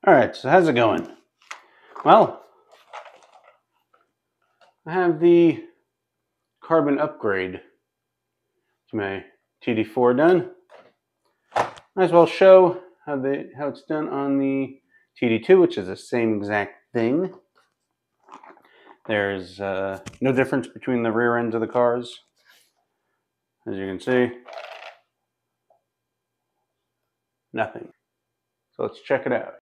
All right, so how's it going? Well, I have the carbon upgrade to my TD4 done. Might as well show how it's done on the TD2, which is the same exact thing. There's no difference between the rear ends of the cars, as you can see. Nothing. So let's check it out.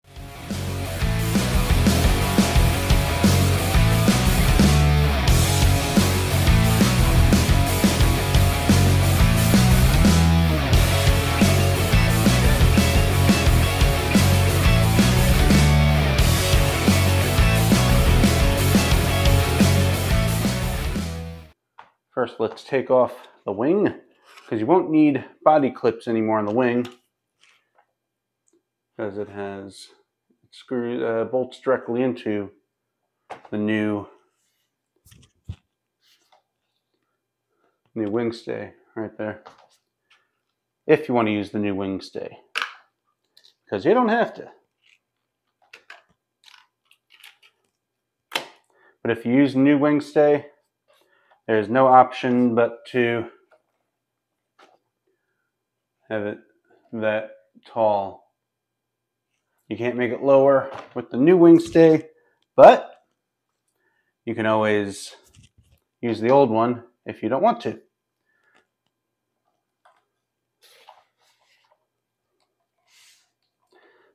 First, let's take off the wing, because you won't need body clips anymore on the wing, because it has bolts directly into the new wing stay right there. If you want to use the new wing stay, because you don't have to. But if you use the new wing stay, there's no option but to have it that tall. You can't make it lower with the new wing stay, but you can always use the old one if you don't want to.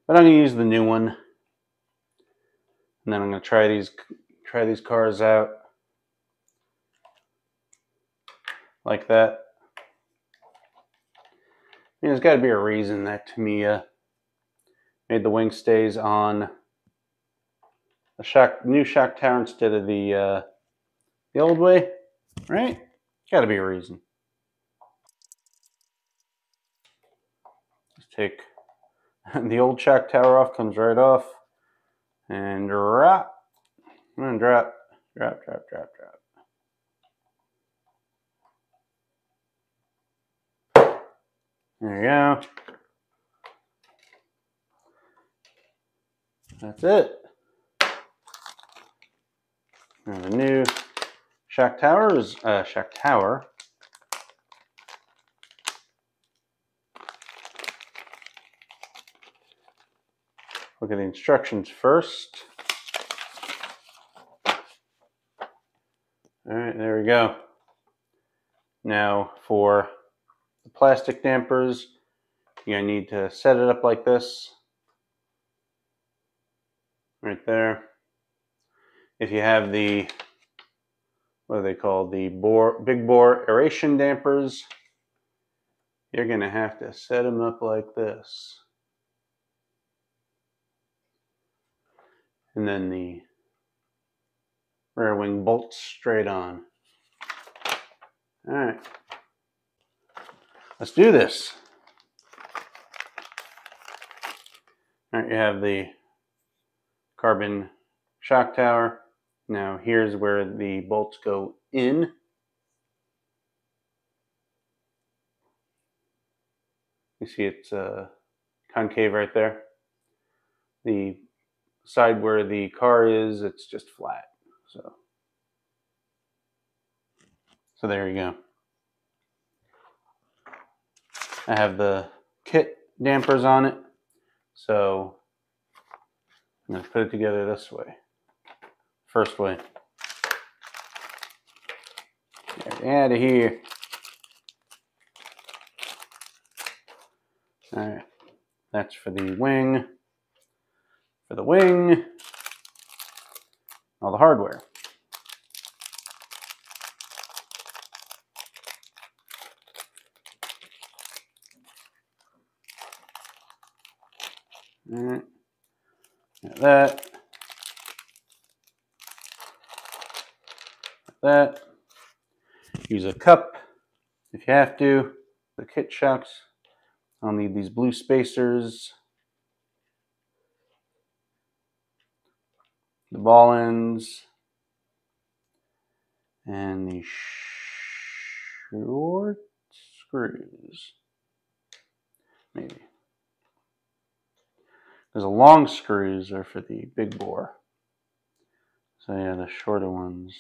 But I'm going to use the new one, and then I'm going to try these cars out like that. I mean, there's got to be a reason that Tamiya made the wing stays on the new shock tower instead of the old way, right? Got to be a reason. Just take the old shock tower off, comes right off, and drop, and drop. There you go. That's it. And the new shock tower is shock tower. Look at the instructions first. All right, there we go. Now for the plastic dampers, you're going to need to set it up like this. Right there. If you have the, what are they called? The big bore aeration dampers, you're going to have to set them up like this. And then the rear wing bolts straight on. All right. Let's do this. All right, you have the carbon shock tower. Now here's where the bolts go in. You see it's concave right there. The side where the car is, it's just flat. So there you go. I have the kit dampers on it, so I'm going to put it together this way. First way. Get out of here. All right, that's for the wing. For the wing, all the hardware. All right, got that. That. Use a cup if you have to. The kit shocks. I'll need these blue spacers. The ball ends. And the short screws. Maybe. Because the long screws are for the big bore. So yeah, the shorter ones.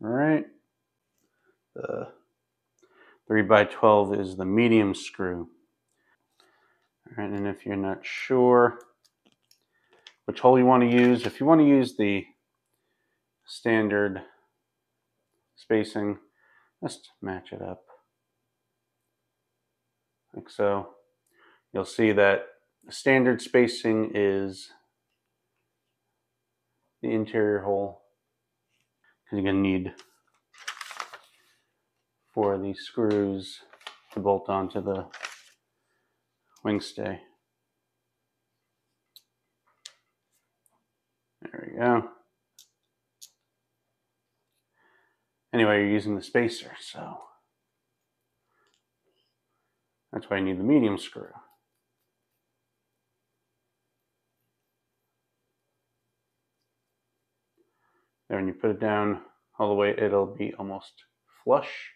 All right. The 3x12 is the medium screw. All right, and if you're not sure which hole you want to use, if you want to use the standard spacing, just match it up like so. You'll see that the standard spacing is the interior hole, because you're going to need 4 of these screws to bolt onto the wing stay. There we go. Anyway, you're using the spacer, so that's why you need the medium screw. Then when you put it down all the way, it'll be almost flush.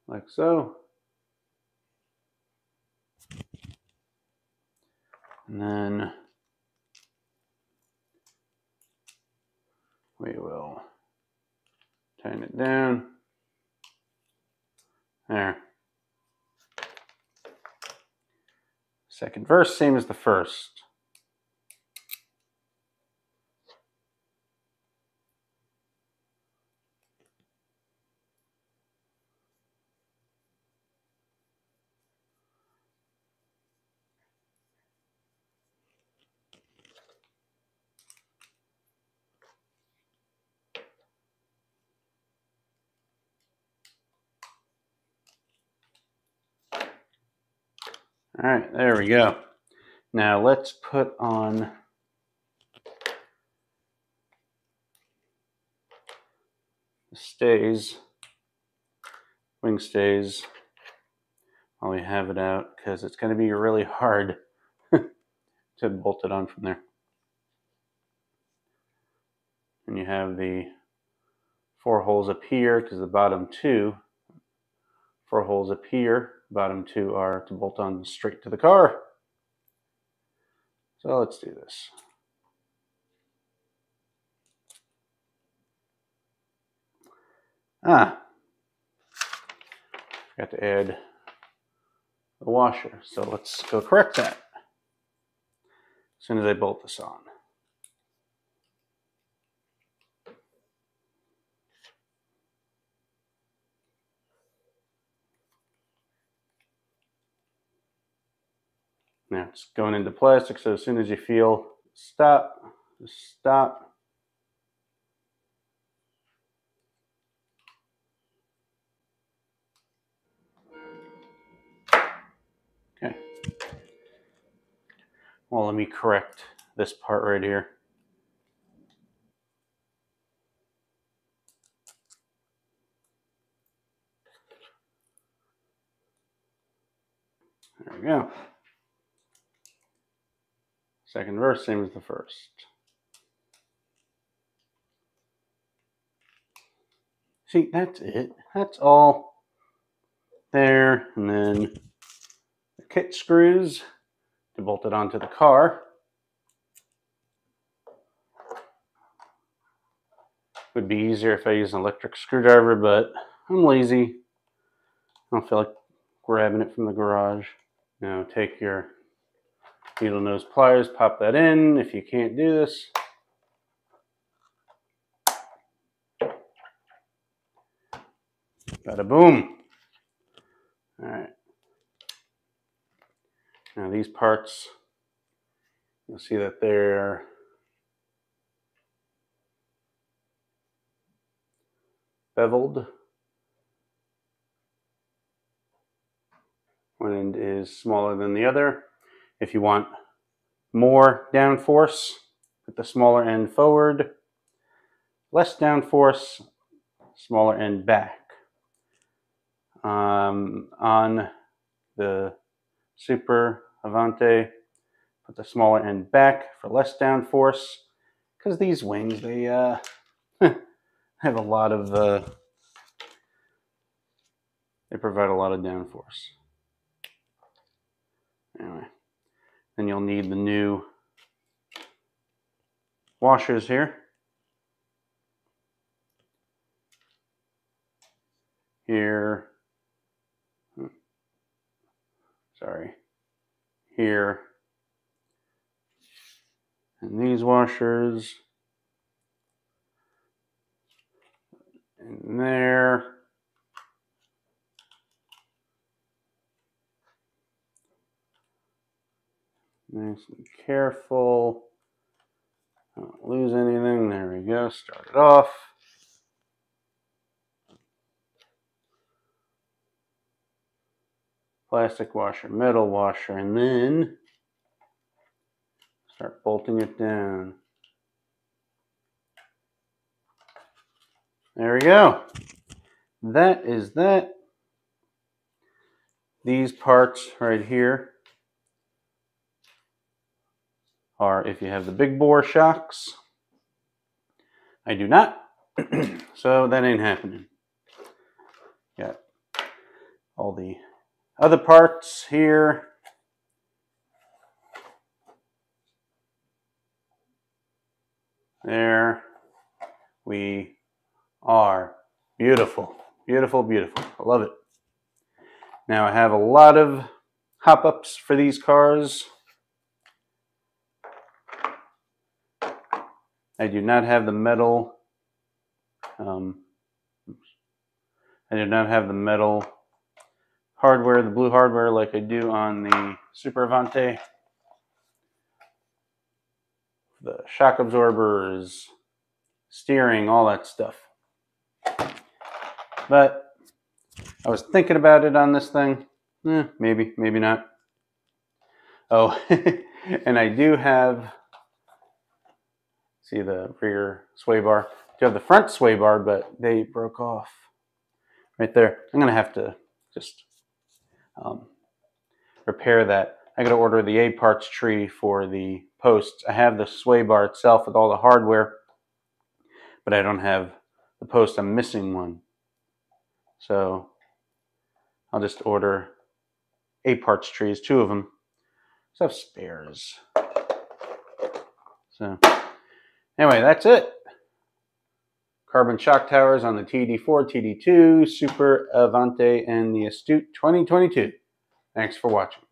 Like so. And then we will tighten it down. There. Second verse, same as the first. All right, there we go. Now let's put on the stays, wing stays, while we have it out, because it's going to be really hard to bolt it on from there. And you have the 4 holes up here, because the bottom 2, 4 holes up here, bottom 2 are to bolt on straight to the car. So let's do this. Forgot to add the washer. So let's go correct that as soon as I bolt this on. Now it's going into plastic, so as soon as you feel stop, just stop. Okay. Well, let me correct this part right here. There we go. Second verse, same as the first. See, that's it. That's all there. And then the kit screws to bolt it onto the car. Would be easier if I use an electric screwdriver, but I'm lazy. I don't feel like grabbing it from the garage. Now take your needle nose pliers, pop that in. If you can't do this, bada boom. All right. Now these parts, you'll see that they're beveled. One end is smaller than the other. If you want more downforce, put the smaller end forward. Less downforce, smaller end back. On the Super Avante, put the smaller end back for less downforce, because these wings, they have a lot of they provide a lot of downforce. Anyway, then you'll need the new washers here. Here, sorry, here, and these washers, and there. Nice and careful. Don't lose anything. There we go. Start it off. Plastic washer, metal washer, and then start bolting it down. There we go. That is that. These parts right here are if you have the big bore shocks. I do not, so that ain't happening. Got all the other parts here. There we are. Beautiful, beautiful, beautiful. I love it. Now I have a lot of hop-ups for these cars. I do not have the metal. I do not have the metal hardware, the blue hardware, like I do on the Super Avante. The shock absorbers, steering, all that stuff. But I was thinking about it on this thing. Maybe, maybe not. Oh, and I do have, see the rear sway bar. I do have the front sway bar, but they broke off right there. I'm gonna have to just repair that. I gotta order the A parts tree for the posts. I have the sway bar itself with all the hardware, but I don't have the post. I'm missing one. So I'll just order A parts trees, 2 of them. So I have spares. So anyway, that's it. Carbon shock towers on the TD4, TD2, Super Avante, and the Astute 2022. Thanks for watching.